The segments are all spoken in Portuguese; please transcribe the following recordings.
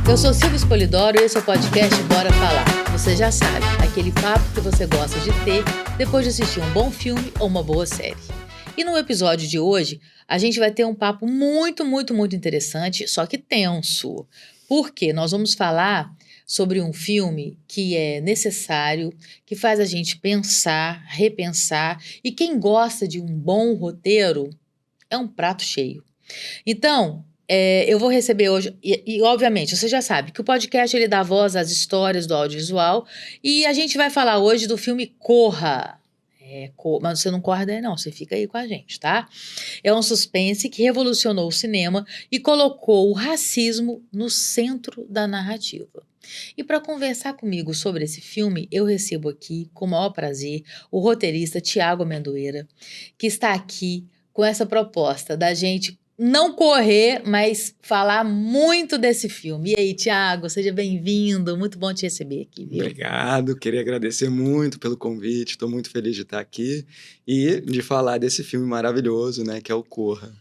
Eu sou Silvia Spolidoro e esse é o podcast Bora Falar. Você já sabe, aquele papo que você gosta de ter depois de assistir um bom filme ou uma boa série. E no episódio de hoje, a gente vai ter um papo muito interessante, só que tenso. Porque nós vamos falar sobre um filme que é necessário, que faz a gente pensar, repensar, e quem gosta de um bom roteiro é um prato cheio. Então, eu vou receber hoje, e obviamente, você já sabe que o podcast ele dá voz às histórias do audiovisual, e a gente vai falar hoje do filme Corra. Mas você não corre daí não, você fica aí com a gente, tá? É um suspense que revolucionou o cinema e colocou o racismo no centro da narrativa. E para conversar comigo sobre esse filme, eu recebo aqui, com o maior prazer, o roteirista Thiago Amendoeira, que está aqui com essa proposta da gente não correr, mas falar muito desse filme. E aí, Thiago, seja bem-vindo, muito bom te receber aqui, viu? Obrigado, queria agradecer muito pelo convite, estou muito feliz de estar aqui e de falar desse filme maravilhoso, né, que é o Corra.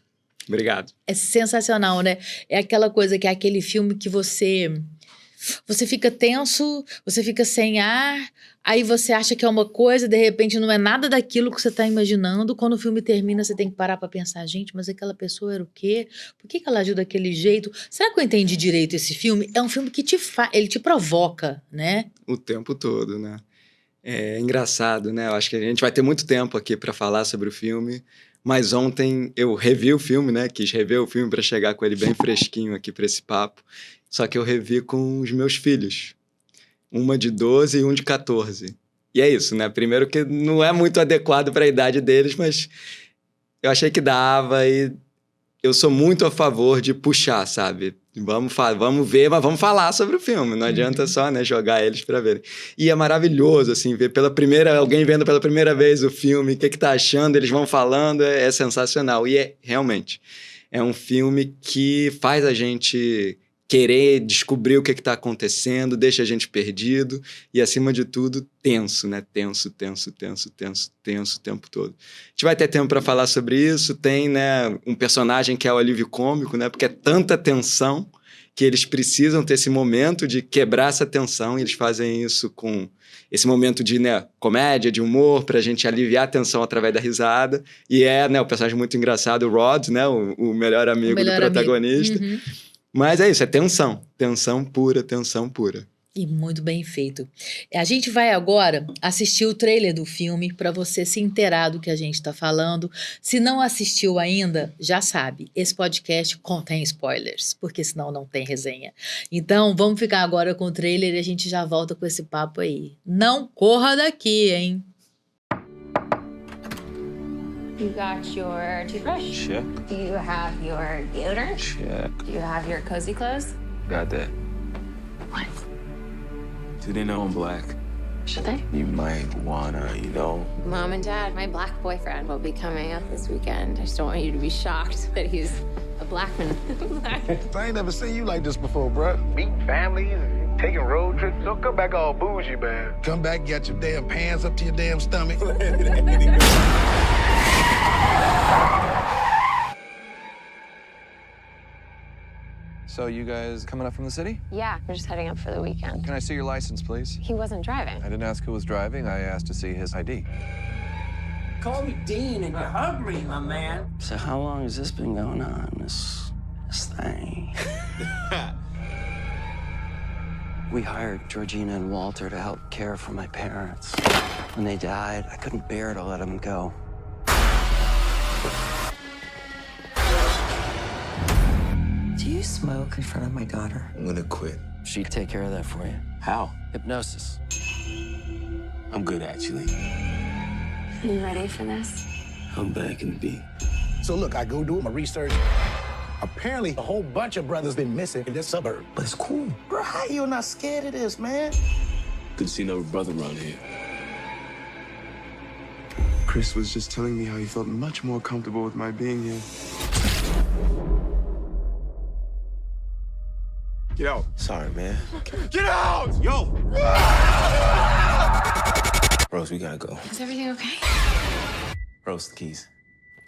Obrigado. É sensacional, né? É aquela coisa que é aquele filme que você fica tenso, você fica sem ar, aí você acha que é uma coisa, de repente não é nada daquilo que você está imaginando. Quando o filme termina, você tem que parar para pensar, gente, mas aquela pessoa era o quê? Por que ela agiu daquele jeito? Será que eu entendi direito esse filme? É um filme que ele te provoca, né? O tempo todo, né? É engraçado, né? Eu acho que a gente vai ter muito tempo aqui para falar sobre o filme, mas ontem eu revi o filme, né? Quis rever o filme para chegar com ele bem fresquinho aqui para esse papo. Só que eu revi com os meus filhos. Uma de 12 e um de 14. E é isso, né? Primeiro que não é muito adequado para a idade deles, mas eu achei que dava e eu sou muito a favor de puxar, sabe? Vamos ver, mas vamos falar sobre o filme. Não adianta só, né, jogar eles para verem. E é maravilhoso, assim, ver alguém vendo pela primeira vez o filme, o que tá achando, eles vão falando, é sensacional. E realmente, é um filme que faz a gente querer descobrir o que está acontecendo, deixa a gente perdido e, acima de tudo, tenso, né? Tenso o tempo todo. A gente vai ter tempo para falar sobre isso. Tem, né, um personagem que é o alívio cômico, né? Porque é tanta tensão que eles precisam ter esse momento de quebrar essa tensão e eles fazem isso com esse momento de, né, comédia, de humor, pra gente aliviar a tensão através da risada. E né, o personagem muito engraçado, o Rod, né? O melhor amigo do protagonista. Uhum. Mas é isso, é tensão. Tensão pura. E muito bem feito. A gente vai agora assistir o trailer do filme para você se inteirar do que a gente está falando. Se não assistiu ainda, já sabe, esse podcast contém spoilers, porque senão não tem resenha. Então, vamos ficar agora com o trailer e a gente já volta com esse papo aí. Não corra daqui, hein? You got your toothbrush? Check. Do you have your deodorant? Check. Do you have your cozy clothes? Got that. What? Do they know I'm black? Should they? You might wanna, Mom and Dad, my black boyfriend will be coming up this weekend. I just don't want you to be shocked that he's a black man. I ain't never seen you like this before, bruh. Meeting families, taking road trips. Don't come back all bougie, man. Come back, get your damn pants up to your damn stomach. So you guys coming up from the city? Yeah, we're just heading up for the weekend. Can I see your license, please? He wasn't driving. I didn't ask who was driving. I asked to see his ID. Call me Dean and you're hungry, my man. So how long has this been going on, this thing? We hired Georgina and Walter to help care for my parents. When they died, I couldn't bear to let them go. Do you smoke in front of my daughter? I'm gonna quit. She'd take care of that for you. How? Hypnosis. I'm good, actually. You ready for this? I'm back in the beat. So look, I go do my research. Apparently, a whole bunch of brothers been missing in this suburb. But it's cool. Bro, how you not scared of this, man? Good to see another brother around here. Chris was just telling me how he felt much more comfortable with my being here. Get out. Sorry, man. Get out! Yo! Rose, we gotta go. Is everything okay? Rose, the keys.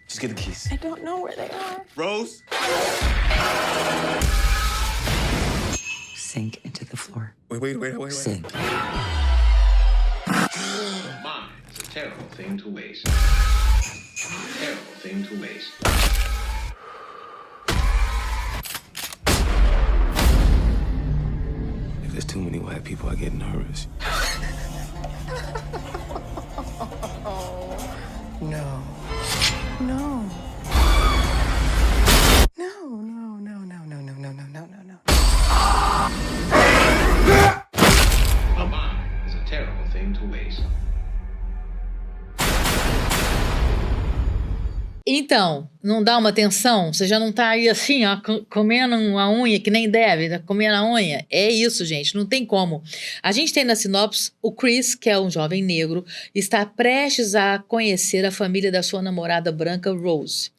Just get the keys. I don't know where they are. Rose? sink into the floor. Wait. Sink. Mine is a terrible thing to waste. Terrible thing to waste. If there's too many white people, I get nervous. No. A mind is a terrible thing to waste. Então, não dá uma tensão? Você já não tá aí assim, ó, comendo a unha que nem deve, tá comendo a unha? É isso, gente, não tem como. A gente tem na sinopse o Chris, que é um jovem negro, está prestes a conhecer a família da sua namorada branca, Rose.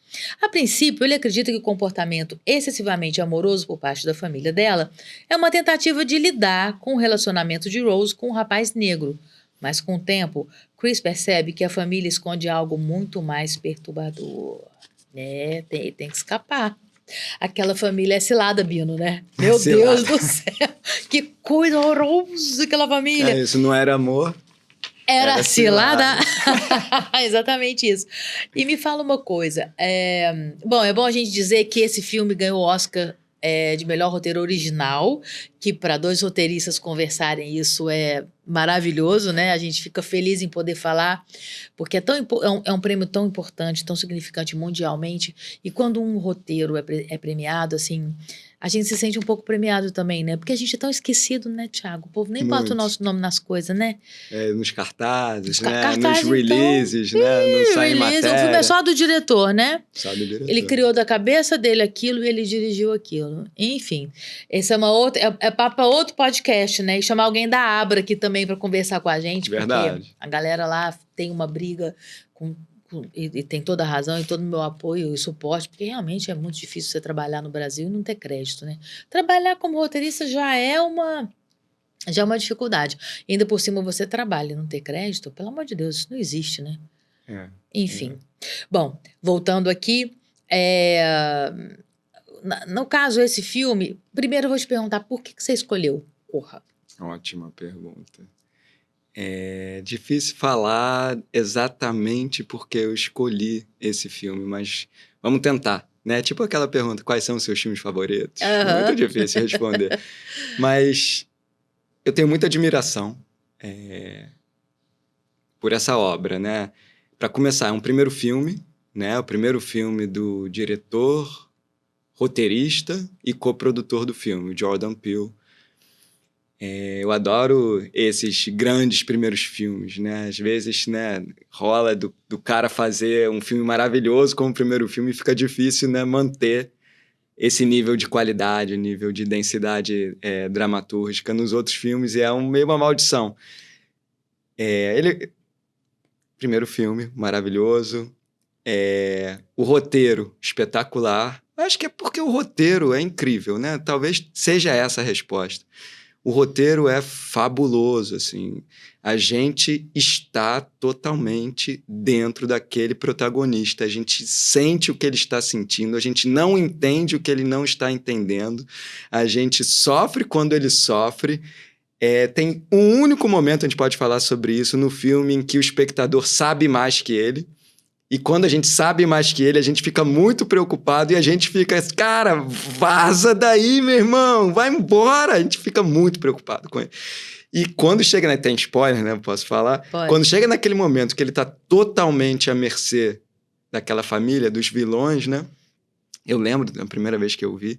A princípio, ele acredita que o comportamento excessivamente amoroso por parte da família dela é uma tentativa de lidar com o relacionamento de Rose com um rapaz negro. Mas com o tempo, Chris percebe que a família esconde algo muito mais perturbador. Tem que escapar. Aquela família é cilada, Bino, né? Meu Deus do céu! Que coisa horrorosa aquela família! Isso não era amor. Era cilada. Exatamente isso. E me fala uma coisa. É bom a gente dizer que esse filme ganhou o Oscar de melhor roteiro original, que para 2 roteiristas conversarem isso é maravilhoso, né? A gente fica feliz em poder falar, porque é um prêmio tão importante, tão significante mundialmente, e quando um roteiro é premiado, assim, a gente se sente um pouco premiado também, né? Porque a gente é tão esquecido, né, Thiago? O povo nem bota o nosso nome nas coisas, né? Nos cartazes, né? Cartazes, nos releases, então, né? Não sai matéria. O filme é só do diretor, né? Só do diretor. Ele criou da cabeça dele aquilo e ele dirigiu aquilo. Enfim, esse é uma outra... É papo para outro podcast, né? E chamar alguém da Abra aqui também para conversar com a gente. Verdade. Porque a galera lá tem uma briga e tem toda a razão e todo o meu apoio e suporte, porque realmente é muito difícil você trabalhar no Brasil e não ter crédito, né? Trabalhar como roteirista já é uma dificuldade. E ainda por cima você trabalha e não ter crédito, pelo amor de Deus, isso não existe, né? Enfim. Bom, voltando aqui, no caso, esse filme, primeiro eu vou te perguntar por que você escolheu Corra? Ótima pergunta. É difícil falar exatamente porque eu escolhi esse filme, mas vamos tentar, né? Tipo aquela pergunta, quais são os seus filmes favoritos? Muito difícil responder. Mas eu tenho muita admiração por essa obra, né? Para começar, é um primeiro filme, né? O primeiro filme do diretor, roteirista e coprodutor do filme, Jordan Peele. Eu adoro esses grandes primeiros filmes, né? Às vezes, né, rola do cara fazer um filme maravilhoso como primeiro filme e fica difícil, né, manter esse nível de qualidade, nível de densidade dramatúrgica nos outros filmes, e é meio uma maldição. Primeiro filme, maravilhoso. O roteiro, espetacular. Acho que é porque o roteiro é incrível, né? Talvez seja essa a resposta. O roteiro é fabuloso, assim. A gente está totalmente dentro daquele protagonista. A gente sente o que ele está sentindo, a gente não entende o que ele não está entendendo, a gente sofre quando ele sofre. Tem um único momento, a gente pode falar sobre isso, no filme em que o espectador sabe mais que ele. E quando a gente sabe mais que ele, a gente fica muito preocupado e a gente fica, cara, vaza daí, meu irmão, vai embora. A gente fica muito preocupado com ele. E quando chega, né, tem spoiler, né, posso falar? Pode. Quando chega naquele momento que ele tá totalmente à mercê daquela família, dos vilões, né? Eu lembro da primeira vez que eu vi,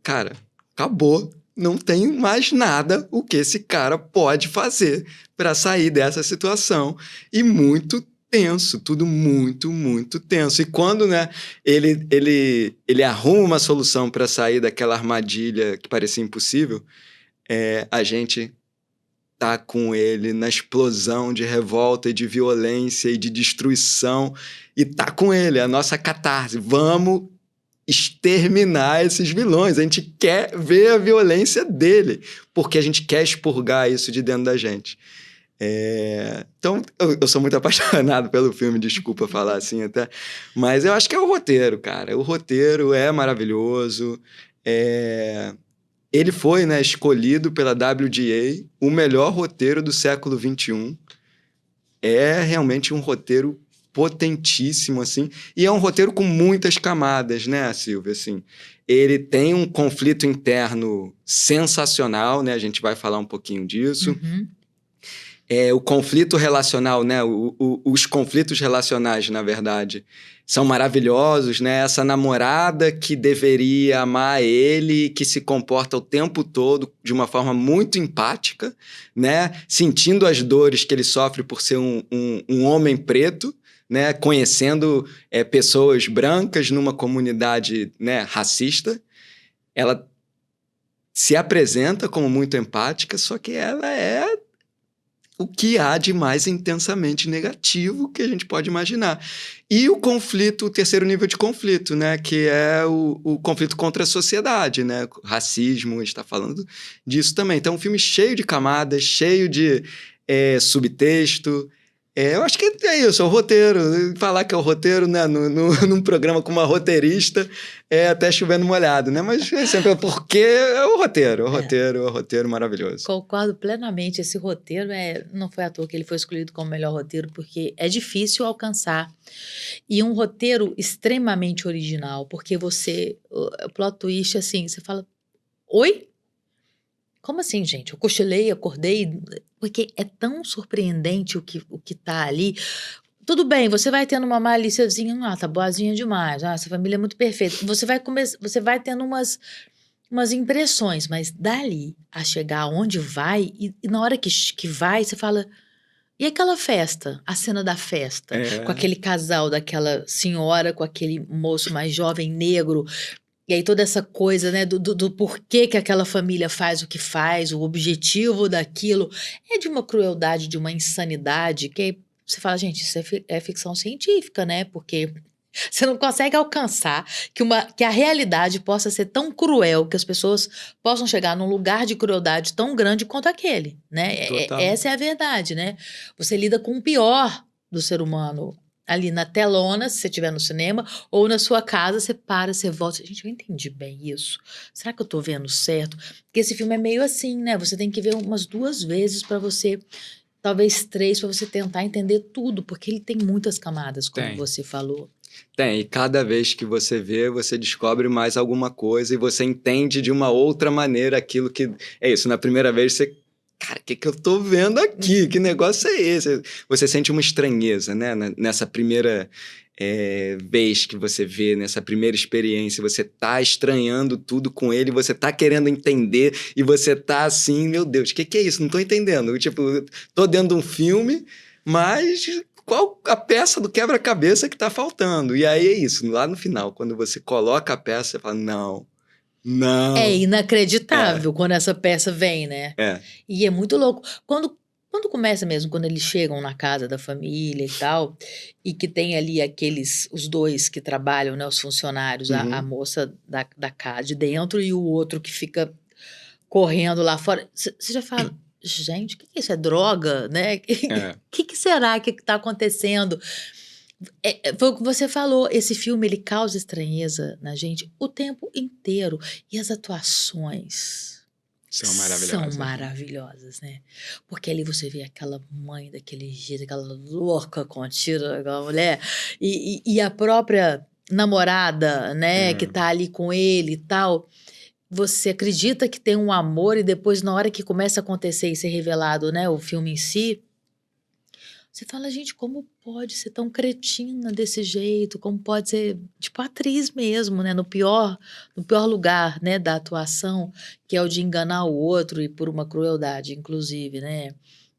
cara, acabou. Não tem mais nada o que esse cara pode fazer para sair dessa situação. E muito tenso, tudo muito, muito tenso. E quando, né, ele arruma uma solução para sair daquela armadilha que parecia impossível, a gente tá com ele na explosão de revolta e de violência e de destruição, e tá com ele, a nossa catarse. Vamos exterminar esses vilões. A gente quer ver a violência dele, porque a gente quer expurgar isso de dentro da gente. Então, eu sou muito apaixonado pelo filme, desculpa falar assim até, mas eu acho que é o roteiro, cara. O roteiro é maravilhoso, ele foi, né, escolhido pela WGA o melhor roteiro do século XXI. É realmente um roteiro potentíssimo, assim, e é um roteiro com muitas camadas, né, Silvia, assim. Ele tem um conflito interno sensacional, né, a gente vai falar um pouquinho disso. Uhum. O conflito relacional, né, os conflitos relacionais, na verdade, são maravilhosos, né, essa namorada que deveria amar ele, que se comporta o tempo todo de uma forma muito empática, né, sentindo as dores que ele sofre por ser um homem preto, né, conhecendo pessoas brancas numa comunidade, né, racista. Ela se apresenta como muito empática, só que ela é o que há de mais intensamente negativo que a gente pode imaginar. E o conflito, o terceiro nível de conflito, né, que é o conflito contra a sociedade, né, racismo, a gente está falando disso também. Então, um filme cheio de camadas, cheio de subtexto. Eu acho que é isso, é o roteiro. Falar que é o roteiro, né, num programa com uma roteirista é até chovendo molhado, né? Mas é sempre porque é o roteiro, o roteiro maravilhoso. Concordo plenamente. Esse roteiro não foi à toa que ele foi escolhido como melhor roteiro, porque é difícil alcançar. E um roteiro extremamente original, porque o plot twist, assim, você fala, oi? Como assim, gente? Eu cochilei, acordei, porque é tão surpreendente o que tá ali. Tudo bem, você vai tendo uma malíciazinha, tá boazinha demais, essa família é muito perfeita. Você vai tendo umas impressões, mas dali a chegar onde vai, e na hora que vai, você fala, e aquela festa? A cena da festa, com aquele casal daquela senhora, com aquele moço mais jovem, negro. E aí toda essa coisa, né, do porquê que aquela família faz o que faz, o objetivo daquilo, é de uma crueldade, de uma insanidade, que você fala, gente, isso é ficção científica, né, porque você não consegue alcançar que a realidade possa ser tão cruel, que as pessoas possam chegar num lugar de crueldade tão grande quanto aquele, né, essa é a verdade, né, você lida com o pior do ser humano, ali na telona, se você estiver no cinema, ou na sua casa, você para, você volta. Gente, eu entendi bem isso. Será que eu tô vendo certo? Porque esse filme é meio assim, né? Você tem que ver umas 2 vezes para você, talvez 3, para você tentar entender tudo, porque ele tem muitas camadas, como você falou. Tem, e cada vez que você vê, você descobre mais alguma coisa e você entende de uma outra maneira aquilo que... É isso, na primeira vez você... Cara, o que eu tô vendo aqui? Que negócio é esse? Você sente uma estranheza, né? Nessa primeira vez que você vê, nessa primeira experiência, você tá estranhando tudo com ele, você tá querendo entender e você tá assim, meu Deus, o que é isso? Não tô entendendo. Tipo, tô dentro de um filme, mas qual a peça do quebra-cabeça que tá faltando? E aí é isso, lá no final, quando você coloca a peça, você fala, não. É inacreditável quando essa peça vem, né? E é muito louco. Quando começa mesmo, quando eles chegam na casa da família e tal, e que tem ali os 2 que trabalham, né? Os funcionários, a moça da casa de dentro e o outro que fica correndo lá fora. Você já fala, gente, o que isso? É droga, né? Que será que tá acontecendo? Foi o que você falou, esse filme ele causa estranheza na gente o tempo inteiro. E as atuações são maravilhosas, né? Porque ali você vê aquela mãe daquele jeito, aquela louca contida, aquela mulher, e a própria namorada, né, que tá ali com ele e tal. Você acredita que tem um amor e depois, na hora que começa a acontecer e ser revelado, né, o filme em si, você fala, gente, como pode ser tão cretina desse jeito? Como pode ser, tipo, atriz mesmo, né? No pior lugar, né, da atuação, que é o de enganar o outro e por uma crueldade, inclusive, né?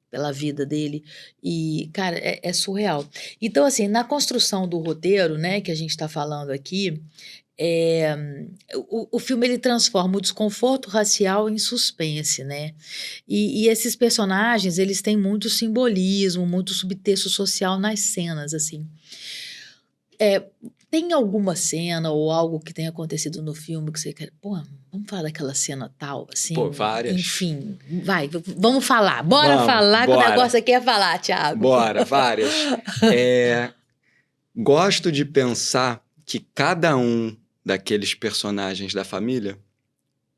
Pela vida dele. E, cara, é surreal. Então, assim, na construção do roteiro, né, que a gente tá falando aqui, o filme ele transforma o desconforto racial em suspense, né? E esses personagens, eles têm muito simbolismo, muito subtexto social nas cenas, assim. Tem alguma cena ou algo que tenha acontecido no filme que você quer... Pô, vamos falar daquela cena tal, assim? Pô, várias. Enfim, vamos falar. Bora falar, que o negócio aqui é falar, Thiago. Bora, várias. Gosto de pensar que cada um daqueles personagens da família,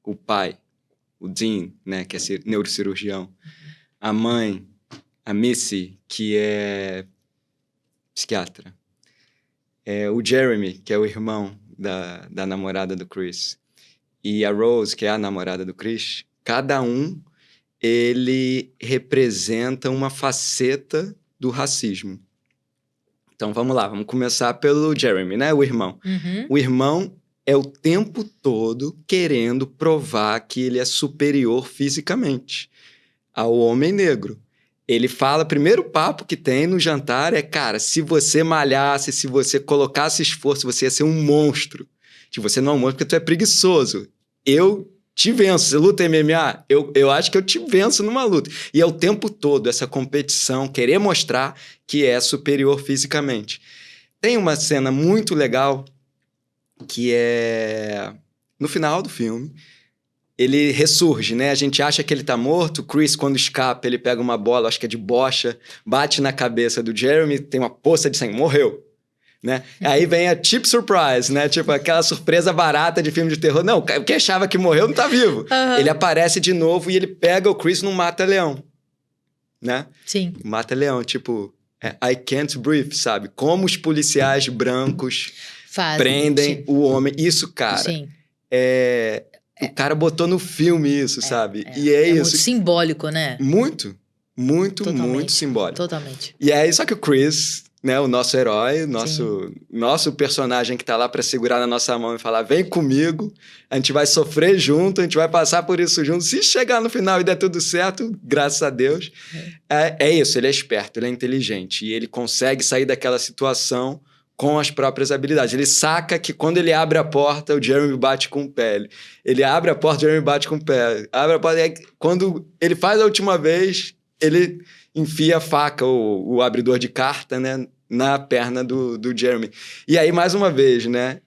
o pai, o Dean, né, que é neurocirurgião. A mãe, a Missy, que é psiquiatra. O Jeremy, que é o irmão da namorada do Chris. E a Rose, que é a namorada do Chris. Cada um, ele representa uma faceta do racismo. Então, vamos lá. Vamos começar pelo Jeremy, né? O irmão. O irmão é o tempo todo querendo provar que ele é superior fisicamente ao homem negro. Ele fala, o primeiro papo que tem no jantar é, cara, se você malhasse, se você colocasse esforço, você ia ser um monstro. Tipo, você não é um monstro porque tu é preguiçoso. Eu te venço. Você luta MMA? Eu acho que eu te venço numa luta. E é o tempo todo essa competição, querer mostrar que é superior fisicamente. Tem uma cena muito legal que é no final do filme. Ele ressurge, né? A gente acha que ele tá morto. O Chris, quando escapa, ele pega uma bola, acho que é de bocha, bate na cabeça do Jeremy, tem uma poça de sangue, morreu. Né? Aí vem a cheap surprise, né? Tipo, aquela surpresa barata de filme de terror. Não, quem achava que morreu não tá vivo. Ele aparece de novo e ele pega o Chris num mata-leão. Né? Sim. Mata-leão, tipo, I can't breathe, sabe? Como os policiais brancos prendem o homem. Isso, cara, Sim. O cara botou no filme isso, sabe? E é isso. Muito simbólico, né? Muito simbólico. Totalmente. E aí, só que o Chris, né, o nosso herói, nosso personagem que tá lá pra segurar na nossa mão e falar, vem comigo, a gente vai sofrer junto, a gente vai passar por isso junto. Se chegar no final e der tudo certo, graças a Deus. É isso, ele é esperto, ele é inteligente. E ele consegue sair daquela situação com as próprias habilidades. Ele saca que quando ele abre a porta, o Jeremy bate com o pé. Ele abre a porta, o Jeremy bate com o pé. Abre a porta, quando ele faz a última vez, ele enfia a faca, o abridor de carta, né, na perna do Jeremy. E aí, mais uma vez, né,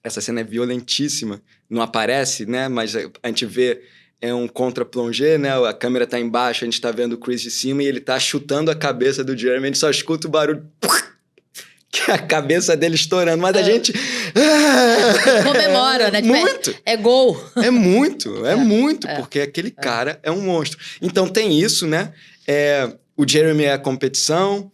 essa cena é violentíssima. Não aparece, né, mas a gente vê um contra-plongé, né? A câmera tá embaixo, a gente tá vendo o Chris de cima e ele tá chutando a cabeça do Jeremy, a gente só escuta o barulho que é a cabeça dele estourando, mas a gente comemora, né? Muito! É gol! É muito, porque aquele cara é um monstro. Então tem isso, né? O Jeremy é a competição,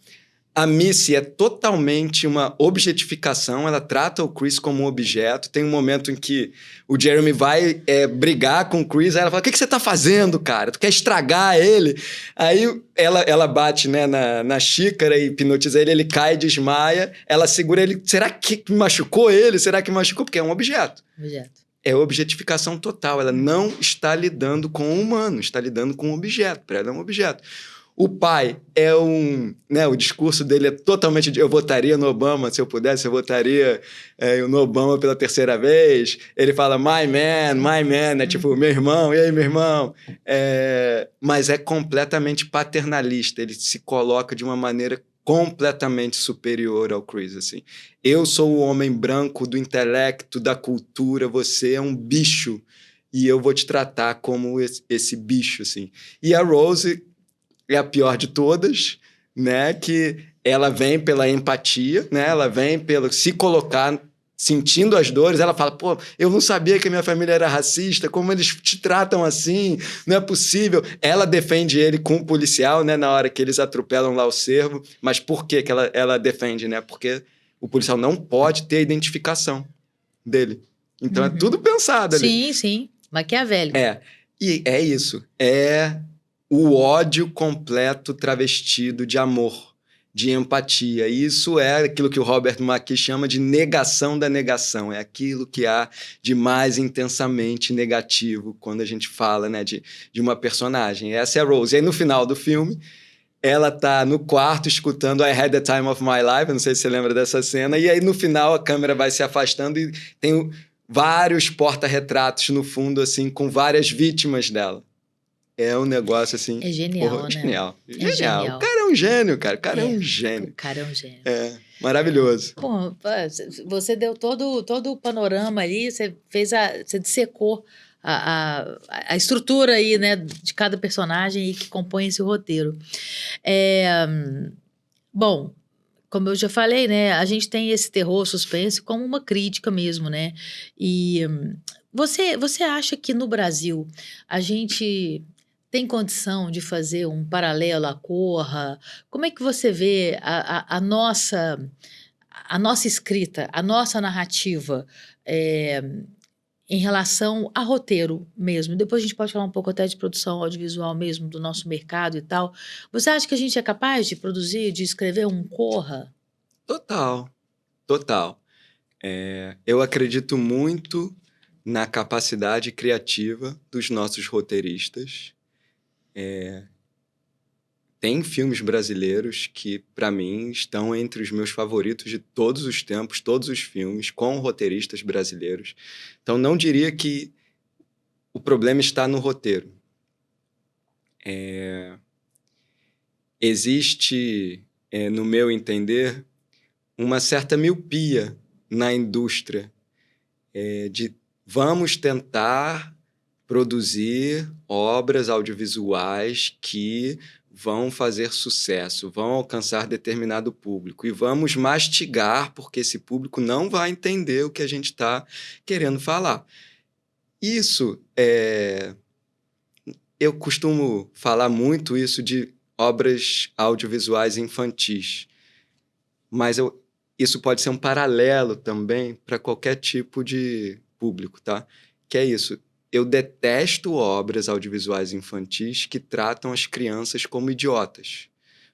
a Missy é totalmente uma objetificação, ela trata o Chris como um objeto. Tem um momento em que o Jeremy vai brigar com o Chris, aí ela fala, o que você tá fazendo, cara? Tu quer estragar ele? Aí ela bate, né, na xícara e hipnotiza ele cai, desmaia, ela segura ele, será que machucou ele? Será que machucou? Porque é um objeto. É objetificação total, ela não está lidando com o humano, está lidando com o objeto, para ela é um objeto. O pai é né, o discurso dele é totalmente eu votaria no Obama, se eu pudesse, eu votaria no Obama pela terceira vez. Ele fala, my man, né? Tipo, meu irmão, e aí, meu irmão? Mas é completamente paternalista, ele se coloca de uma maneira completamente superior ao Chris, assim. Eu sou o homem branco do intelecto, da cultura, você é um bicho, e eu vou te tratar como esse bicho, assim. E a Rose é a pior de todas, né? Que ela vem pela empatia, né? Ela vem pelo se colocar, sentindo as dores. Ela fala, pô, eu não sabia que a minha família era racista, como eles te tratam assim, não é possível. Ela defende ele com o policial, né? Na hora que eles atropelam lá o cervo. Mas por que ela defende, né? Porque o policial não pode ter a identificação dele. Então é tudo pensado ali. Sim. Maquiavélico. E é isso. O ódio completo travestido de amor, de empatia. Isso é aquilo que o Robert McKee chama de negação da negação. É aquilo que há de mais intensamente negativo quando a gente fala, né, de uma personagem. Essa é a Rose. E aí, no final do filme, ela tá no quarto escutando I Had the Time of My Life. Eu não sei se você lembra dessa cena. E aí, no final, a câmera vai se afastando e tem vários porta-retratos no fundo, assim, com várias vítimas dela. É um negócio assim... É genial, né? Genial. O cara é um gênio, cara. O cara é um gênio. O cara é um gênio. Maravilhoso. Bom, você deu todo o panorama ali, você dissecou a estrutura aí, né, de cada personagem aí que compõe esse roteiro. Bom, como eu já falei, né? A gente tem esse terror suspense como uma crítica mesmo, né? E você acha que no Brasil a gente tem condição de fazer um paralelo à Corra? Como é que você vê a nossa escrita, a nossa narrativa em relação a roteiro mesmo? Depois a gente pode falar um pouco até de produção audiovisual mesmo, do nosso mercado e tal. Você acha que a gente é capaz de produzir, de escrever um Corra? Total, total. Eu acredito muito na capacidade criativa dos nossos roteiristas. Tem filmes brasileiros que, para mim, estão entre os meus favoritos de todos os tempos, todos os filmes, com roteiristas brasileiros. Então, não diria que o problema está no roteiro. Existe, no meu entender, uma certa miopia na indústria de vamos tentar produzir obras audiovisuais que vão fazer sucesso, vão alcançar determinado público e vamos mastigar porque esse público não vai entender o que a gente está querendo falar. Isso eu costumo falar muito isso de obras audiovisuais infantis, mas isso pode ser um paralelo também para qualquer tipo de público, tá? Que é isso. Eu detesto obras audiovisuais infantis que tratam as crianças como idiotas.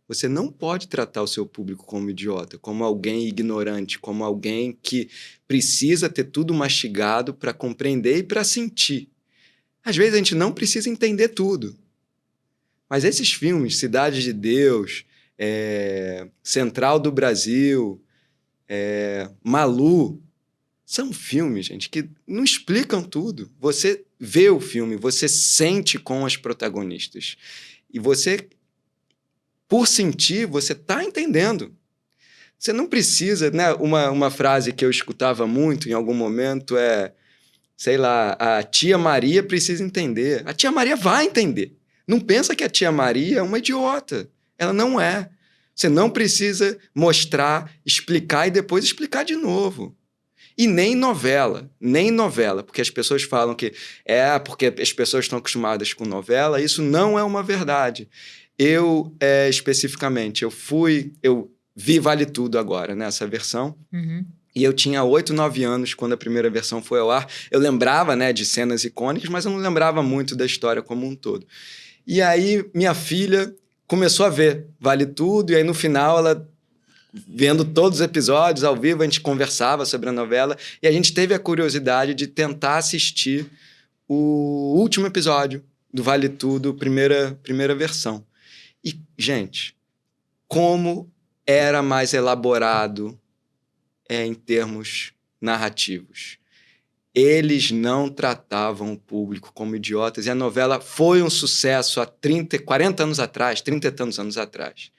Você não pode tratar o seu público como idiota, como alguém ignorante, como alguém que precisa ter tudo mastigado para compreender e para sentir. Às vezes a gente não precisa entender tudo. Mas esses filmes, Cidade de Deus, Central do Brasil, Malu, são filmes, gente, que não explicam tudo. Você vê o filme, você sente com as protagonistas. E você, por sentir, você está entendendo. Você não precisa, né? Uma frase que eu escutava muito em algum momento sei lá, a tia Maria precisa entender. A tia Maria vai entender. Não pensa que a tia Maria é uma idiota. Ela não é. Você não precisa mostrar, explicar e depois explicar de novo. E nem novela, porque as pessoas falam que porque as pessoas estão acostumadas com novela, isso não é uma verdade. Eu, especificamente, eu vi Vale Tudo agora, né, essa versão, e eu tinha 8, 9 anos quando a primeira versão foi ao ar. Eu lembrava, né, de cenas icônicas, mas eu não lembrava muito da história como um todo. E aí minha filha começou a ver Vale Tudo, e aí no final ela, vendo todos os episódios ao vivo, a gente conversava sobre a novela e a gente teve a curiosidade de tentar assistir o último episódio do Vale Tudo, primeira versão. E, gente, como era mais elaborado em termos narrativos. Eles não tratavam o público como idiotas e a novela foi um sucesso há 40 anos atrás, 30 e tantos anos atrás,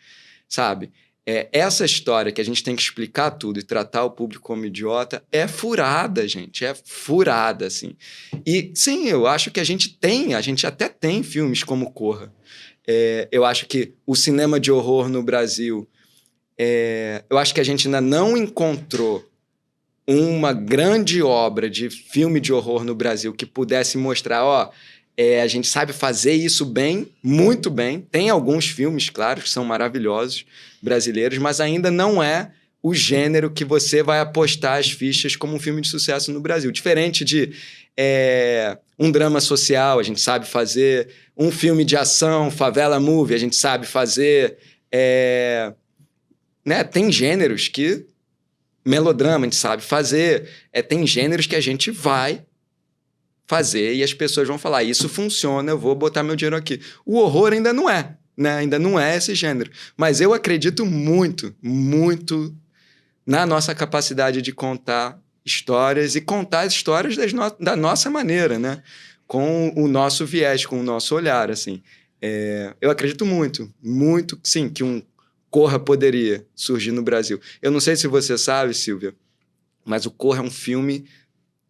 sabe? Essa história que a gente tem que explicar tudo e tratar o público como idiota é furada, gente. É furada, assim. E, sim, eu acho que a gente até tem filmes como Corra. Eu acho que o cinema de horror no Brasil, eu acho que a gente ainda não encontrou uma grande obra de filme de horror no Brasil que pudesse mostrar, a gente sabe fazer isso bem, muito bem. Tem alguns filmes, claro, que são maravilhosos, brasileiros, mas ainda não é o gênero que você vai apostar as fichas como um filme de sucesso no Brasil. Diferente de um drama social, a gente sabe fazer. Um filme de ação, favela movie, a gente sabe fazer. Né? Tem gêneros que... Melodrama, a gente sabe fazer. Tem gêneros que a gente vai fazer e as pessoas vão falar, isso funciona, eu vou botar meu dinheiro aqui. O horror ainda não é, né? Ainda não é esse gênero. Mas eu acredito muito, muito na nossa capacidade de contar histórias e contar as histórias da nossa maneira, né? Com o nosso viés, com o nosso olhar, assim. Eu acredito muito, muito, sim, que um Corra poderia surgir no Brasil. Eu não sei se você sabe, Silvia, mas o Corra é um filme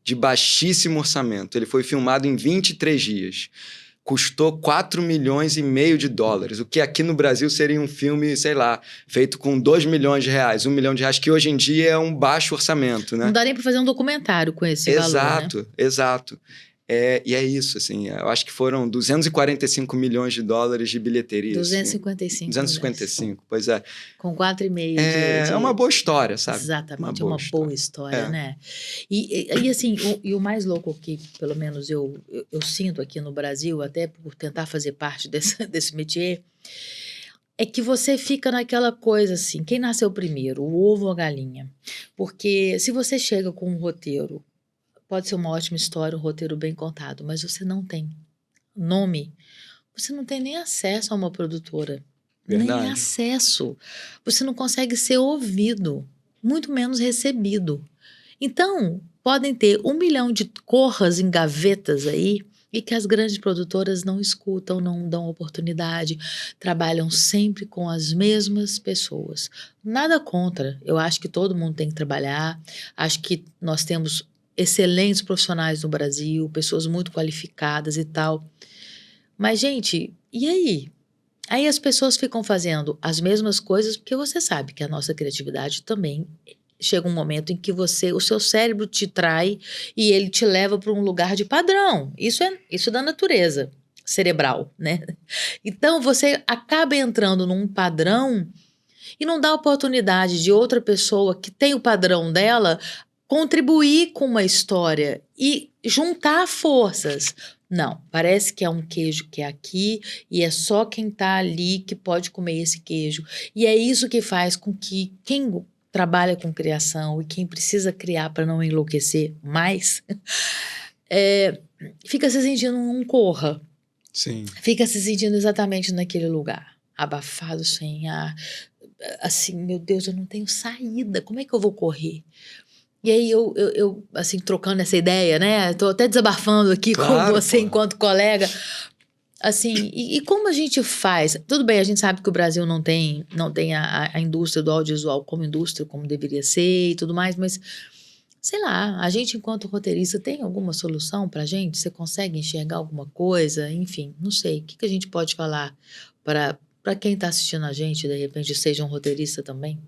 de baixíssimo orçamento. Ele foi filmado em 23 dias. custou 4,5 milhões de dólares, o que aqui no Brasil seria um filme, sei lá, feito com 2 milhões de reais, 1 milhão de reais, que hoje em dia é um baixo orçamento, né? Não dá nem para fazer um documentário com esse valor, né? Exato. E é isso, assim, eu acho que foram 245 milhões de dólares de bilheteria. 255. 255, pois é. Com 4,5 É uma boa história, sabe? Exatamente, uma boa história, né? E assim, o mais louco que, pelo menos, eu sinto aqui no Brasil, até por tentar fazer parte desse métier, é que você fica naquela coisa assim, quem nasceu primeiro, o ovo ou a galinha? Porque se você chega com um roteiro, pode ser uma ótima história, um roteiro bem contado, mas você não tem nome, você não tem nem acesso a uma produtora. Verdade. Nem acesso. Você não consegue ser ouvido, muito menos recebido. Então, podem ter 1 milhão de corras em gavetas aí e que as grandes produtoras não escutam, não dão oportunidade, trabalham sempre com as mesmas pessoas. Nada contra, eu acho que todo mundo tem que trabalhar, acho que nós temos excelentes profissionais no Brasil, pessoas muito qualificadas e tal. Mas, gente, e aí? Aí as pessoas ficam fazendo as mesmas coisas, porque você sabe que a nossa criatividade também chega um momento em que o seu cérebro te trai e ele te leva para um lugar de padrão. Isso é da natureza cerebral, né? Então, você acaba entrando num padrão e não dá oportunidade de outra pessoa que tem o padrão dela contribuir com uma história e juntar forças. Não, parece que é um queijo que é aqui e é só quem está ali que pode comer esse queijo. E é isso que faz com que quem trabalha com criação e quem precisa criar para não enlouquecer mais, fica se sentindo um corra. Sim. Fica se sentindo exatamente naquele lugar, abafado, sem ar. Assim, meu Deus, eu não tenho saída, como é que eu vou correr? E aí eu assim, trocando essa ideia, né? Tô até desabafando aqui com você enquanto colega. Assim, e como a gente faz? Tudo bem, a gente sabe que o Brasil não tem a indústria do audiovisual como indústria, como deveria ser e tudo mais, mas, sei lá, a gente enquanto roteirista tem alguma solução pra gente? Você consegue enxergar alguma coisa? Enfim, não sei. O que a gente pode falar para quem tá assistindo a gente, de repente, seja um roteirista também?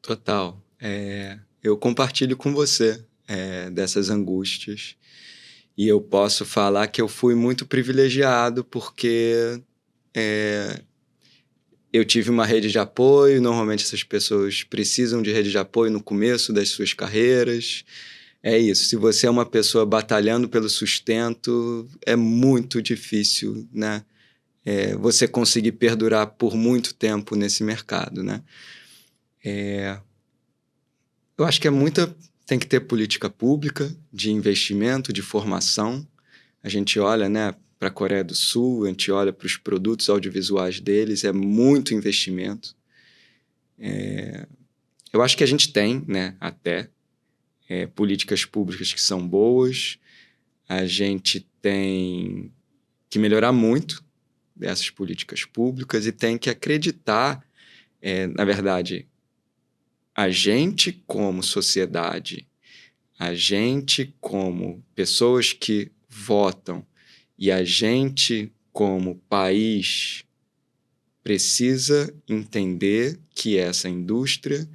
Total. Eu compartilho com você dessas angústias e eu posso falar que eu fui muito privilegiado porque eu tive uma rede de apoio. Normalmente essas pessoas precisam de rede de apoio no começo das suas carreiras. É isso, se você é uma pessoa batalhando pelo sustento, é muito difícil, né? Você conseguir perdurar por muito tempo nesse mercado, né? Eu acho que tem que ter política pública de investimento, de formação. A gente olha, né, para a Coreia do Sul, a gente olha para os produtos audiovisuais deles, é muito investimento. Eu acho que a gente tem, né, até políticas públicas que são boas. A gente tem que melhorar muito dessas políticas públicas e tem que acreditar, na verdade, a gente como sociedade, a gente como pessoas que votam e a gente como país precisa entender que essa indústria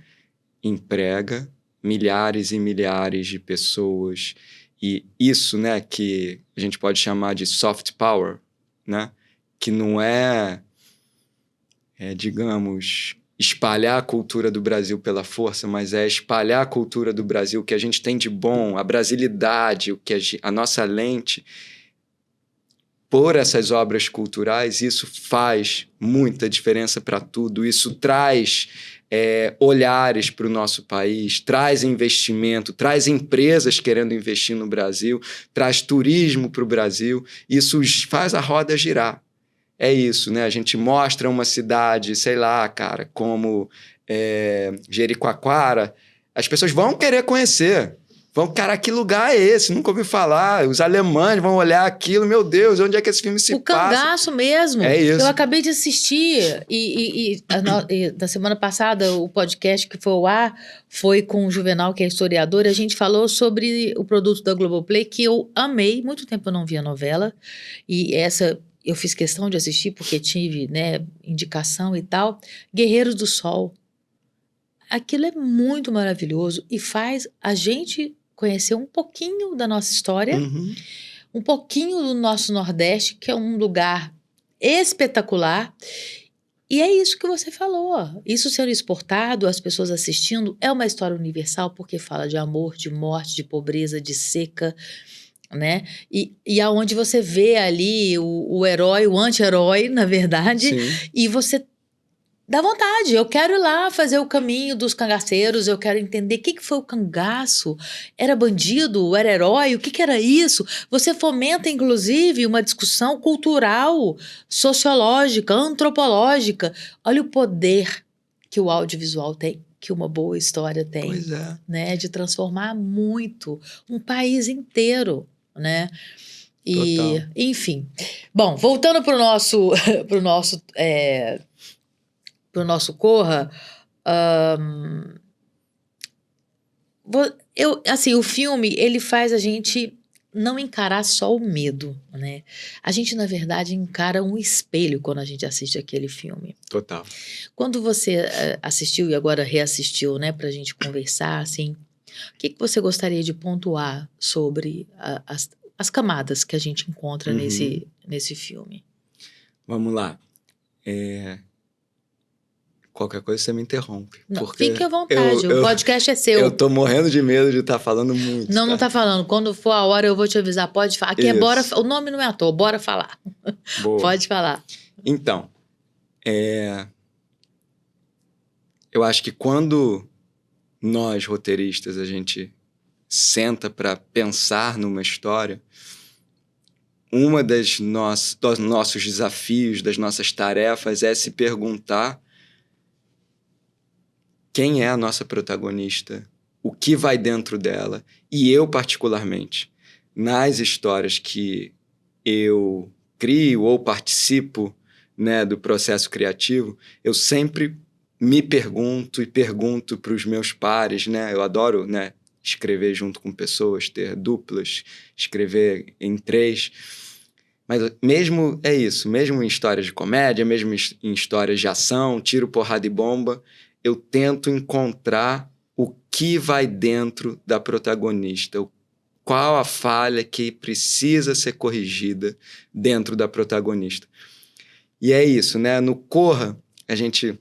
emprega milhares e milhares de pessoas e isso, né, que a gente pode chamar de soft power, né, que não digamos, espalhar a cultura do Brasil pela força, mas é espalhar a cultura do Brasil, o que a gente tem de bom, a brasilidade, o que a nossa lente. Por essas obras culturais, isso faz muita diferença para tudo. Isso traz olhares para o nosso país, traz investimento, traz empresas querendo investir no Brasil, traz turismo para o Brasil. Isso faz a roda girar. É isso, né? A gente mostra uma cidade, sei lá, cara, como Jericoacoara, as pessoas vão querer conhecer. Cara, que lugar é esse? Nunca ouvi falar. Os alemães vão olhar aquilo, meu Deus, onde é que esse filme se passa? O Cangaço mesmo. É isso. Eu acabei de assistir e na semana passada o podcast que foi ao ar foi com o Juvenal, que é historiador, e a gente falou sobre o produto da Globoplay, que eu amei. Muito tempo eu não via novela e essa eu fiz questão de assistir porque tive, né, indicação e tal, Guerreiros do Sol. Aquilo é muito maravilhoso e faz a gente conhecer um pouquinho da nossa história, um pouquinho do nosso Nordeste, que é um lugar espetacular. E é isso que você falou. Isso sendo exportado, as pessoas assistindo, é uma história universal porque fala de amor, de morte, de pobreza, de seca, né? E aonde você vê ali o herói, o anti-herói, na verdade, e você dá vontade. Eu quero ir lá fazer o caminho dos cangaceiros, eu quero entender o que foi o cangaço. Era bandido? Era herói? O que era isso? Você fomenta, inclusive, uma discussão cultural, sociológica, antropológica. Olha o poder que o audiovisual tem, que uma boa história tem. Pois é. Né? De transformar muito um país inteiro, né? E, total. Enfim. Bom, voltando para o nosso Corra, assim, o filme, ele faz a gente não encarar só o medo, né? A gente, na verdade, encara um espelho quando a gente assiste aquele filme. Total. Quando você assistiu e agora reassistiu, né, pra gente conversar, assim, o que você gostaria de pontuar sobre as camadas que a gente encontra nesse filme? Vamos lá. Qualquer coisa você me interrompe. Não, fique à vontade, o podcast é seu. Eu tô morrendo de medo de estar falando muito. Não tá falando. Quando for a hora eu vou te avisar, pode falar. Aqui é Bora... O nome não é à toa, bora falar. Boa. Pode falar. Então, eu acho que quando nós, roteiristas, a gente senta para pensar numa história, uma dos nossos desafios, das nossas tarefas é se perguntar quem é a nossa protagonista, o que vai dentro dela. E eu, particularmente, nas histórias que eu crio ou participo, né, do processo criativo, eu sempre me pergunto e pergunto para os meus pares, né? Eu adoro, né, escrever junto com pessoas, ter duplas, escrever em 3. Mas mesmo em histórias de comédia, mesmo em histórias de ação, tiro, porrada e bomba, eu tento encontrar o que vai dentro da protagonista, qual a falha que precisa ser corrigida dentro da protagonista. E é isso, né? No Corra, a gente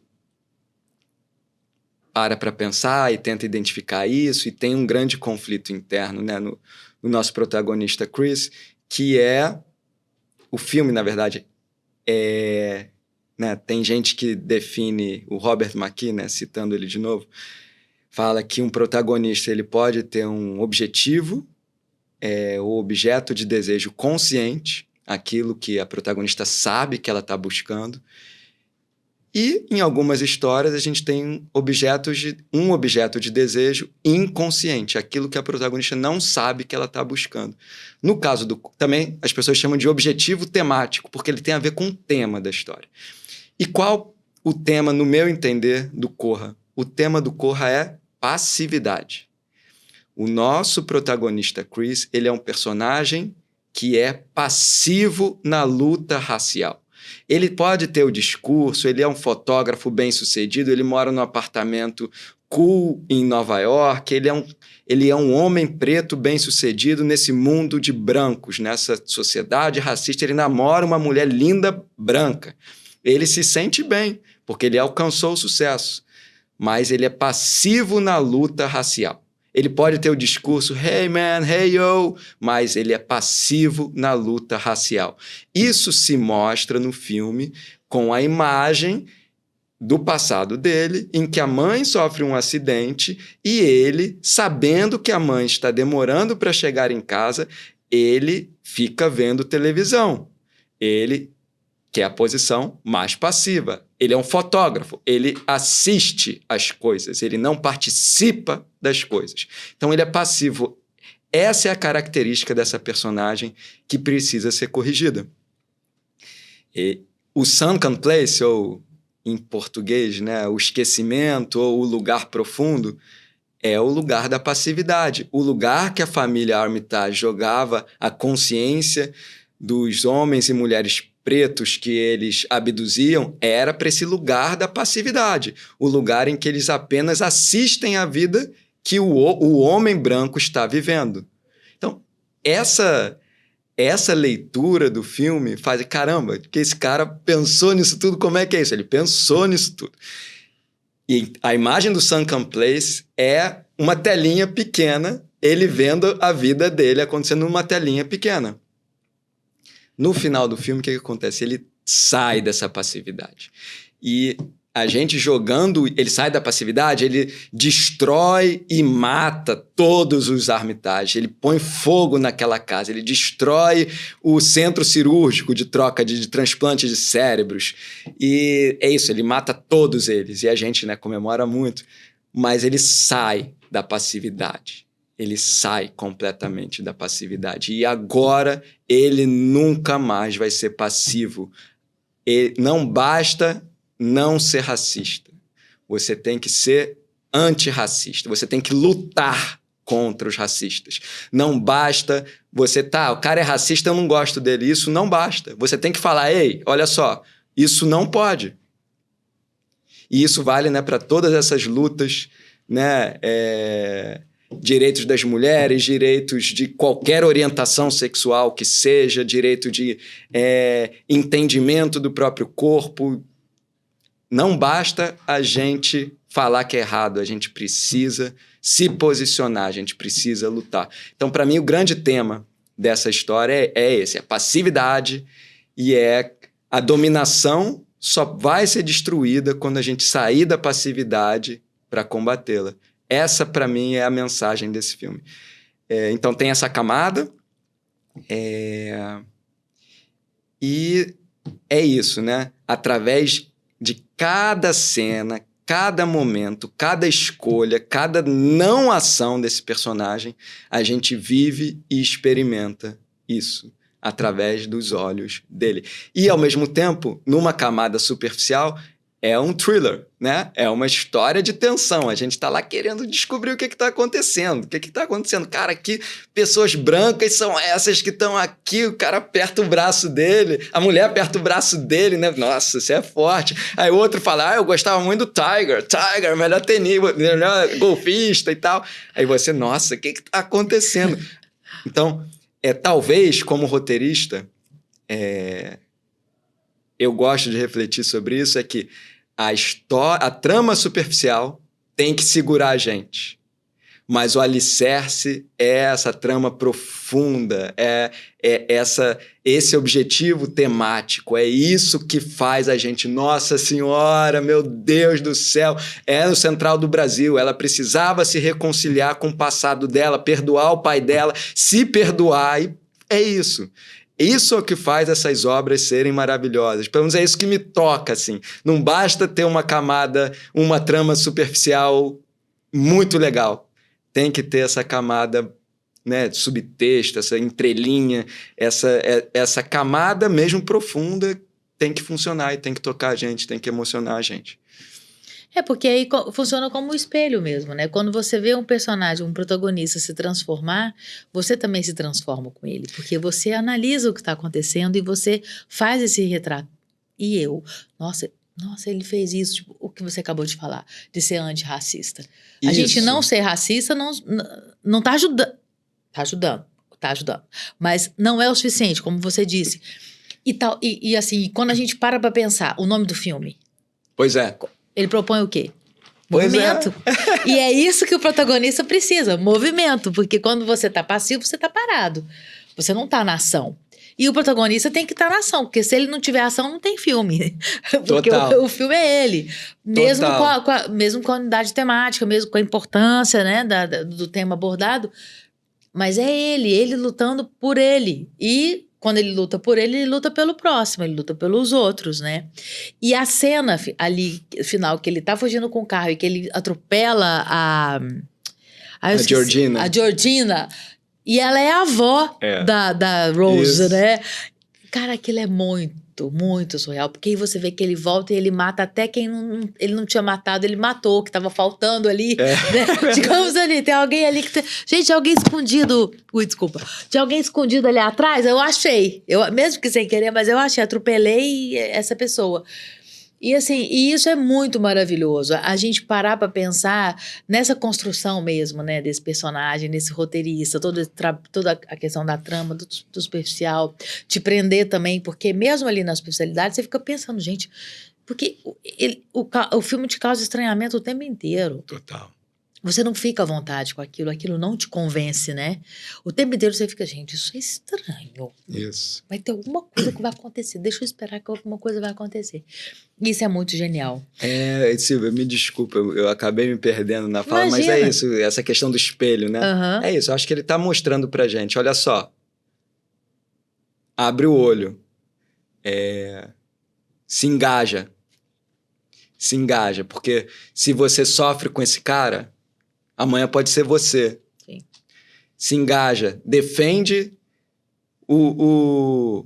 para pensar e tenta identificar isso, e tem um grande conflito interno, né? No nosso protagonista Chris, que é... O filme, na verdade, né, tem gente que define, o Robert McKee, né, citando ele de novo, fala que um protagonista ele pode ter um objetivo, o objeto de desejo consciente, aquilo que a protagonista sabe que ela está buscando, e em algumas histórias a gente tem um objeto de desejo inconsciente, aquilo que a protagonista não sabe que ela está buscando. No caso também as pessoas chamam de objetivo temático, porque ele tem a ver com o tema da história. E qual o tema, no meu entender, do Corra? O tema do Corra é passividade. O nosso protagonista Chris, ele é um personagem que é passivo na luta racial. Ele pode ter o discurso, ele é um fotógrafo bem-sucedido, ele mora num apartamento cool em Nova York, ele é um homem preto bem-sucedido nesse mundo de brancos, nessa sociedade racista, ele namora uma mulher linda branca. Ele se sente bem, porque ele alcançou o sucesso, mas ele é passivo na luta racial. Ele pode ter o discurso, hey man, hey yo, mas ele é passivo na luta racial. Isso se mostra no filme com a imagem do passado dele, em que a mãe sofre um acidente e ele, sabendo que a mãe está demorando para chegar em casa, ele fica vendo televisão. Ele quer a posição mais passiva. Ele é um fotógrafo, ele assiste às coisas, ele não participa das coisas. Então ele é passivo. Essa é a característica dessa personagem que precisa ser corrigida. E o sunken place, ou em português, né, o esquecimento ou o lugar profundo, é o lugar da passividade. O lugar que a família Armitage jogava a consciência dos homens e mulheres pretos que eles abduziam era para esse lugar da passividade, o lugar em que eles apenas assistem à vida que o homem branco está vivendo. Então, essa leitura do filme faz, caramba, que esse cara pensou nisso tudo, como é que é isso? Ele pensou nisso tudo. E a imagem do Sunken Place é uma telinha pequena, ele vendo a vida dele acontecendo numa telinha pequena. No final do filme, o que acontece? Ele sai dessa passividade. E a gente jogando, ele sai da passividade, ele destrói e mata todos os Armitage, ele põe fogo naquela casa, ele destrói o centro cirúrgico de troca de transplante de cérebros, e é isso, ele mata todos eles, e a gente, né, comemora muito, mas ele sai da passividade, ele sai completamente da passividade, e agora ele nunca mais vai ser passivo. Não basta não ser racista. Você tem que ser antirracista. Você tem que lutar contra os racistas. Não basta você... o cara é racista, eu não gosto dele. Isso não basta. Você tem que falar, ei, olha só, isso não pode. E isso vale, né, para todas essas lutas, né, direitos das mulheres, direitos de qualquer orientação sexual que seja, direito de entendimento do próprio corpo. Não basta a gente falar que é errado, a gente precisa se posicionar, a gente precisa lutar. Então, para mim, o grande tema dessa história é esse, a passividade, e a dominação só vai ser destruída quando a gente sair da passividade para combatê-la. Essa, para mim, é a mensagem desse filme. Então, tem essa camada, e é isso, né? Através de cada cena, cada momento, cada escolha, cada não ação desse personagem, a gente vive e experimenta isso através dos olhos dele. E, ao mesmo tempo, numa camada superficial, é um thriller, né? É uma história de tensão. A gente tá lá querendo descobrir o que tá acontecendo. O que tá acontecendo? Cara, que pessoas brancas são essas que estão aqui? O cara aperta o braço dele, a mulher aperta o braço dele, né? Nossa, você é forte. Aí o outro fala, eu gostava muito do Tiger, melhor tenista, melhor golfista e tal. Aí você, nossa, o que tá acontecendo? Então, talvez, como roteirista, eu gosto de refletir sobre isso, é que a trama superficial tem que segurar a gente. Mas o alicerce é essa trama profunda, esse objetivo temático, é isso que faz a gente, nossa senhora, meu Deus do céu, é no Central do Brasil, ela precisava se reconciliar com o passado dela, perdoar o pai dela, se perdoar, e é isso. Isso é o que faz essas obras serem maravilhosas. Pelo menos é isso que me toca, assim. Não basta ter uma camada, uma trama superficial muito legal. Tem que ter essa camada, né, subtexto, essa entrelinha, essa camada mesmo profunda tem que funcionar e tem que tocar a gente, tem que emocionar a gente. Porque aí funciona como um espelho mesmo, né? Quando você vê um personagem, um protagonista se transformar, você também se transforma com ele, porque você analisa o que está acontecendo e você faz esse retrato. E nossa, ele fez isso, tipo, o que você acabou de falar, de ser antirracista. A gente não ser racista não tá ajudando. Tá ajudando. Mas não é o suficiente, como você disse. E assim, quando a gente para pra pensar, o nome do filme. Pois é. Ele propõe o quê? Movimento. E é isso que o protagonista precisa, movimento. Porque quando você tá passivo, você tá parado. Você não tá na ação. E o protagonista tem que estar na ação, porque se ele não tiver ação, não tem filme. Porque o filme é ele. Mesmo com a unidade temática, mesmo com a importância, né, do tema abordado. Mas é ele lutando por ele. E quando ele luta por ele luta pelo próximo, ele luta pelos outros, né? E a cena ali, final, que ele tá fugindo com o carro e que ele atropela a Georgina. A Georgina. E ela é a avó da Rose, isso, né? Cara, aquilo é muito, muito surreal. Porque aí você vê que ele volta e ele mata até quem ele não tinha matado, ele matou, que tava faltando ali. Né? Digamos ali, tem alguém ali que... Gente, alguém escondido... Ui, desculpa. Tinha alguém escondido ali atrás, eu achei. Mesmo que sem querer, mas eu achei, atropelei essa pessoa. E assim, e isso é muito maravilhoso, a gente parar para pensar nessa construção mesmo, né, desse personagem, desse roteirista, toda a questão da trama, do superficial, te prender também, porque mesmo ali na superficialidade, você fica pensando, gente, porque o filme te causa estranhamento o tempo inteiro. Total. Você não fica à vontade com aquilo não te convence, né? O tempo inteiro você fica, gente, isso é estranho. Isso. Vai ter alguma coisa que vai acontecer, deixa eu esperar que alguma coisa vai acontecer. Isso é muito genial. Silvia, me desculpa, eu acabei me perdendo na fala, Imagina. mas é isso, essa questão do espelho, né? Uhum. É isso, eu acho que ele tá mostrando pra gente, olha só, abre o olho, se engaja, porque se você sofre com esse cara, amanhã pode ser você. Sim. Se engaja, defende o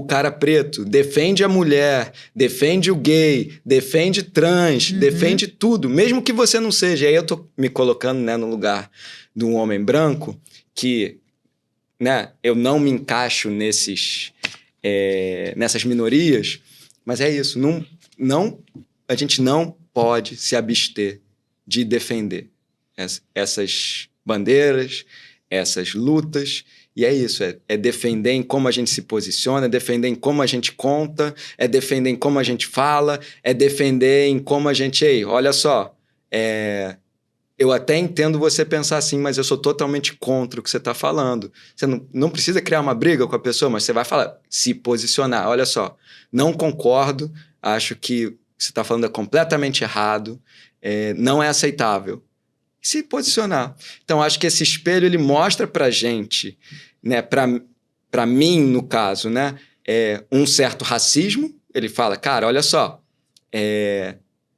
cara preto, defende a mulher, defende o gay, defende trans, defende tudo, mesmo que você não seja. E aí eu tô me colocando, né, no lugar de um homem branco que, né, eu não me encaixo nessas minorias, mas é isso, a gente não pode se abster de defender essas bandeiras, essas lutas. E é isso, é defender em como a gente se posiciona, é defender em como a gente conta, é defender em como a gente fala, é defender em como a gente... Ei, olha só, eu até entendo você pensar assim, mas eu sou totalmente contra o que você está falando. Você não precisa criar uma briga com a pessoa, mas você vai falar, se posicionar. Olha só, não concordo, acho que você está falando é completamente errado, não é aceitável. Se posicionar. Então, acho que esse espelho, ele mostra pra gente, né, pra mim, no caso, né, um certo racismo. Ele fala, cara, olha só,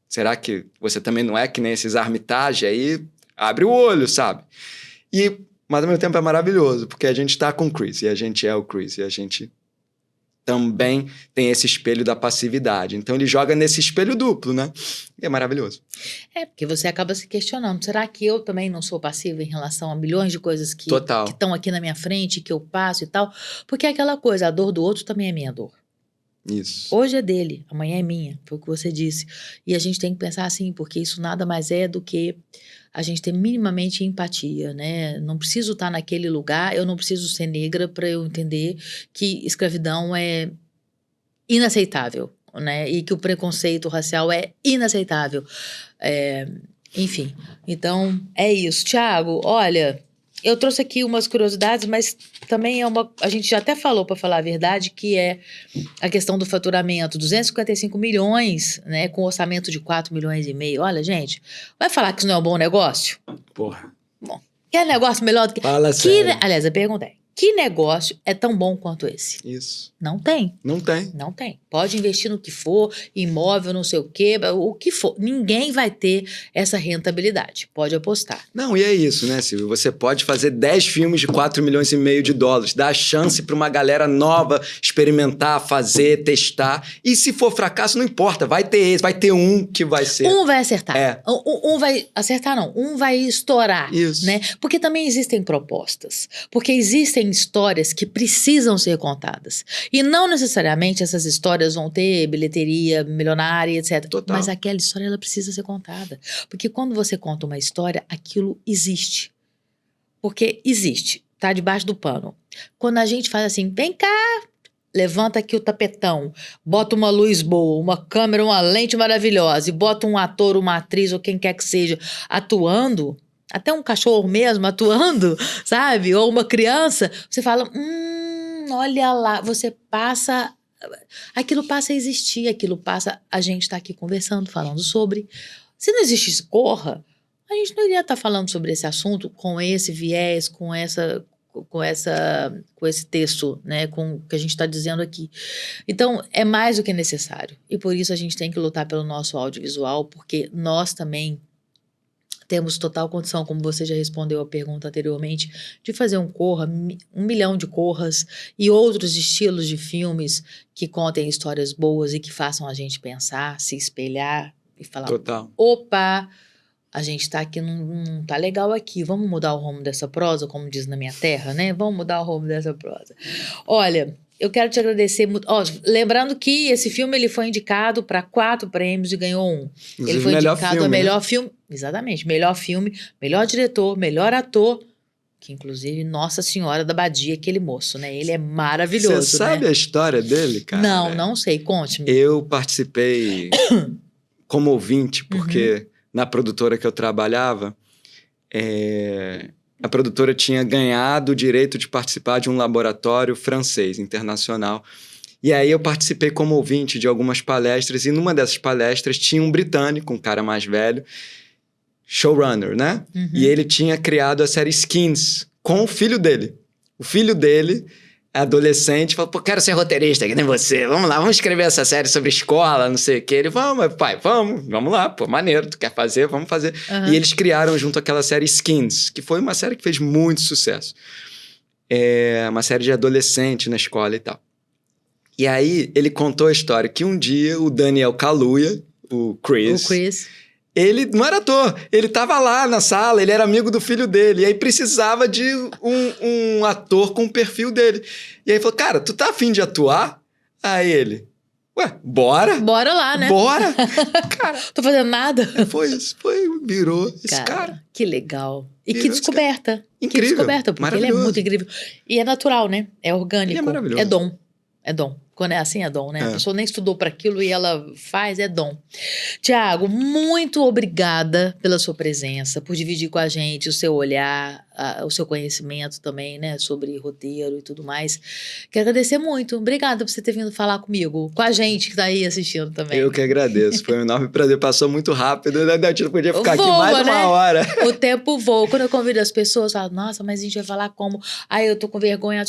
será que você também não é que nem esses Armitage aí? Abre o olho, sabe? Mas, ao mesmo tempo, é maravilhoso, porque a gente tá com o Chris, e a gente é o Chris, e a gente também tem esse espelho da passividade. Então, ele joga nesse espelho duplo, né? E é maravilhoso. Porque você acaba se questionando, será que eu também não sou passiva em relação a milhões de coisas que estão aqui na minha frente, que eu passo e tal? Porque é aquela coisa, a dor do outro também é minha dor. Isso. Hoje é dele, amanhã é minha, foi o que você disse. E a gente tem que pensar assim, porque isso nada mais é do que a gente ter minimamente empatia, né? Não preciso estar naquele lugar, eu não preciso ser negra para eu entender que escravidão é inaceitável, né? E que o preconceito racial é inaceitável. Enfim, então é isso. Tiago, olha, eu trouxe aqui umas curiosidades, mas também a gente já até falou, para falar a verdade, que é a questão do faturamento, 255 milhões, né, com orçamento de 4,5 milhões. Olha, gente, vai falar que isso não é um bom negócio? Porra. Bom, quer negócio melhor do que... Fala sério. Aliás, a pergunta é, que negócio é tão bom quanto esse? Isso. Não tem. Não tem. Não tem. Pode investir no que for, imóvel, não sei o quê, o que for. Ninguém vai ter essa rentabilidade. Pode apostar. Não, e é isso, né, Silvio? Você pode fazer 10 filmes de 4,5 milhões de dólares, dar chance para uma galera nova experimentar, fazer, testar. E se for fracasso, não importa. Vai ter esse, vai ter um que vai ser... Um vai acertar. Um vai acertar, não. Um vai estourar. Isso. Né? Porque também existem propostas. Porque existem histórias que precisam ser contadas. E não necessariamente essas histórias vão ter bilheteria milionária, etc. Total. Mas aquela história, ela precisa ser contada. Porque quando você conta uma história, aquilo existe. Porque existe. Tá debaixo do pano. Quando a gente faz assim, vem cá, levanta aqui o tapetão, bota uma luz boa, uma câmera, uma lente maravilhosa, e bota um ator, uma atriz, ou quem quer que seja, atuando... Até um cachorro mesmo atuando, sabe? Ou uma criança, você fala, olha lá, você passa... Aquilo passa a existir, aquilo passa... A gente está aqui conversando, falando sobre. Se não existisse Corra, a gente não iria estar falando sobre esse assunto com esse viés, com esse texto, né? Com o que a gente está dizendo aqui. Então, é mais do que necessário. E por isso a gente tem que lutar pelo nosso audiovisual, porque nós também... temos total condição, como você já respondeu a pergunta anteriormente, de fazer um corra, 1 milhão de corras e outros estilos de filmes que contem histórias boas e que façam a gente pensar, se espelhar e falar, Total. opa, a gente tá aqui, não tá legal aqui, vamos mudar o rumo dessa prosa, como diz na minha terra, né? Vamos mudar o rumo dessa prosa. Olha, eu quero te agradecer muito. Lembrando que esse filme ele foi indicado para 4 prêmios e ganhou 1. Ele foi indicado a melhor filme. Exatamente. Melhor filme, melhor diretor, melhor ator. Que inclusive, Nossa Senhora da Badia, aquele moço, né? Ele é maravilhoso. Você sabe a história dele, cara? Não sei. Conte-me. Eu participei como ouvinte, porque na produtora que eu trabalhava, a produtora tinha ganhado o direito de participar de um laboratório francês, internacional. E aí eu participei como ouvinte de algumas palestras, e numa dessas palestras tinha um britânico, um cara mais velho, showrunner, né? E ele tinha criado a série Skins com o filho dele. O filho dele, adolescente, falou, pô, quero ser roteirista, que nem você. Vamos lá, vamos escrever essa série sobre escola, não sei o quê. Ele, vamos, pai, vamos lá, pô, maneiro, tu quer fazer, vamos fazer. E eles criaram junto aquela série Skins, que foi uma série que fez muito sucesso. É uma série de adolescente na escola e tal. E aí, ele contou a história que um dia o Daniel Kaluuya, o Chris, ele não era ator, ele tava lá na sala, ele era amigo do filho dele, e aí precisava de um ator com o perfil dele. E aí falou, cara, tu tá afim de atuar? Aí ele, ué, bora? Bora lá, né? Bora! Cara, tô fazendo nada. Foi isso, virou esse cara. Que legal. E Virou que descoberta. Incrível. Que descoberta, porque ele é muito incrível. E é natural, né? É orgânico. Ele é maravilhoso. É dom. Quando é assim, é dom, né? A pessoa nem estudou para aquilo e ela faz, é dom. Tiago, muito obrigada pela sua presença, por dividir com a gente o seu olhar, o seu conhecimento também, né? Sobre roteiro e tudo mais. Quero agradecer muito. Obrigada por você ter vindo falar comigo, com a gente que tá aí assistindo também. Eu que agradeço. Foi um enorme prazer. Passou muito rápido, né? A gente podia ficar aqui mais né? uma hora. O tempo voa. Quando eu convido as pessoas, eu falo, nossa, mas a gente vai falar como? Aí eu tô com vergonha.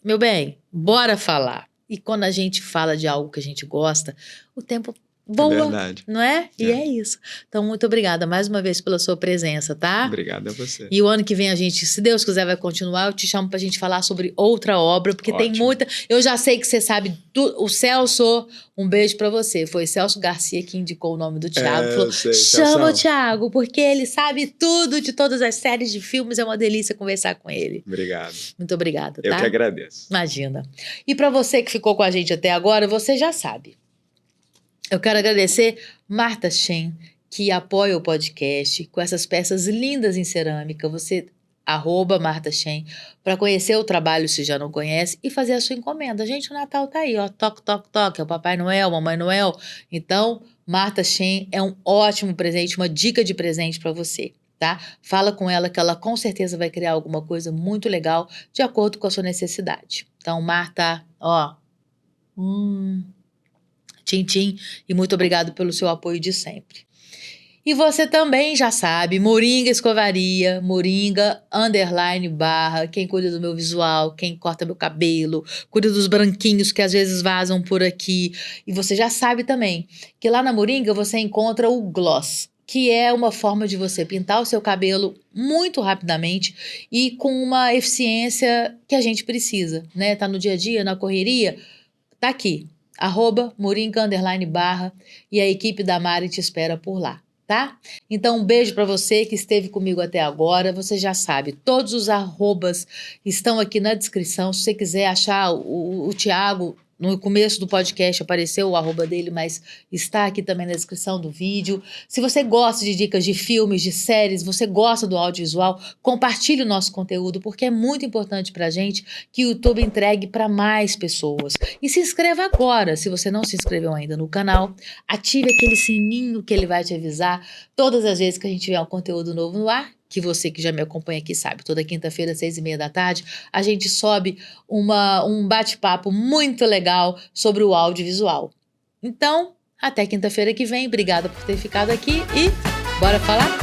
Meu bem, bora falar. E quando a gente fala de algo que a gente gosta, o tempo voa, verdade. Não é? E é isso. Então, muito obrigada mais uma vez pela sua presença, tá? Obrigado a você. E o ano que vem a gente, se Deus quiser, vai continuar. Eu te chamo pra gente falar sobre outra obra, porque tem muita... Eu já sei que você sabe... O Celso, um beijo pra você. Foi Celso Garcia que indicou o nome do Thiago. Falou, chama o Thiago, porque ele sabe tudo de todas as séries de filmes. É uma delícia conversar com ele. Obrigado. Muito obrigada, tá? Eu que agradeço. Imagina. E pra você que ficou com a gente até agora, você já sabe. Eu quero agradecer Marta Shen, que apoia o podcast com essas peças lindas em cerâmica. Você, @Marta Shen, para conhecer o trabalho se já não conhece e fazer a sua encomenda. Gente, o Natal tá aí, ó. Toque, toque, toque. É o Papai Noel, Mamãe Noel. Então, Marta Shen é um ótimo presente, uma dica de presente para você, tá? Fala com ela que ela com certeza vai criar alguma coisa muito legal de acordo com a sua necessidade. Então, Marta, ó... Tchim, e muito obrigado pelo seu apoio de sempre. E você também já sabe, Moringa Escovaria, Moringa _barra, quem cuida do meu visual, quem corta meu cabelo, cuida dos branquinhos que às vezes vazam por aqui. E você já sabe também que lá na Moringa você encontra o gloss, que é uma forma de você pintar o seu cabelo muito rapidamente e com uma eficiência que a gente precisa, né? Tá no dia a dia, na correria, tá aqui. @Moringa _barra e a equipe da Mari te espera por lá, tá? Então, um beijo para você que esteve comigo até agora. Você já sabe, todos os arrobas estão aqui na descrição. Se você quiser achar o Thiago, no começo do podcast apareceu o arroba dele, mas está aqui também na descrição do vídeo. Se você gosta de dicas de filmes, de séries, você gosta do audiovisual, compartilhe o nosso conteúdo, porque é muito importante pra gente que o YouTube entregue para mais pessoas. E se inscreva agora, se você não se inscreveu ainda no canal, ative aquele sininho que ele vai te avisar todas as vezes que a gente tiver um conteúdo novo no ar, que você que já me acompanha aqui sabe, toda quinta-feira, 6:30 da tarde, a gente sobe um bate-papo muito legal sobre o audiovisual. Então, até quinta-feira que vem. Obrigada por ter ficado aqui e bora falar?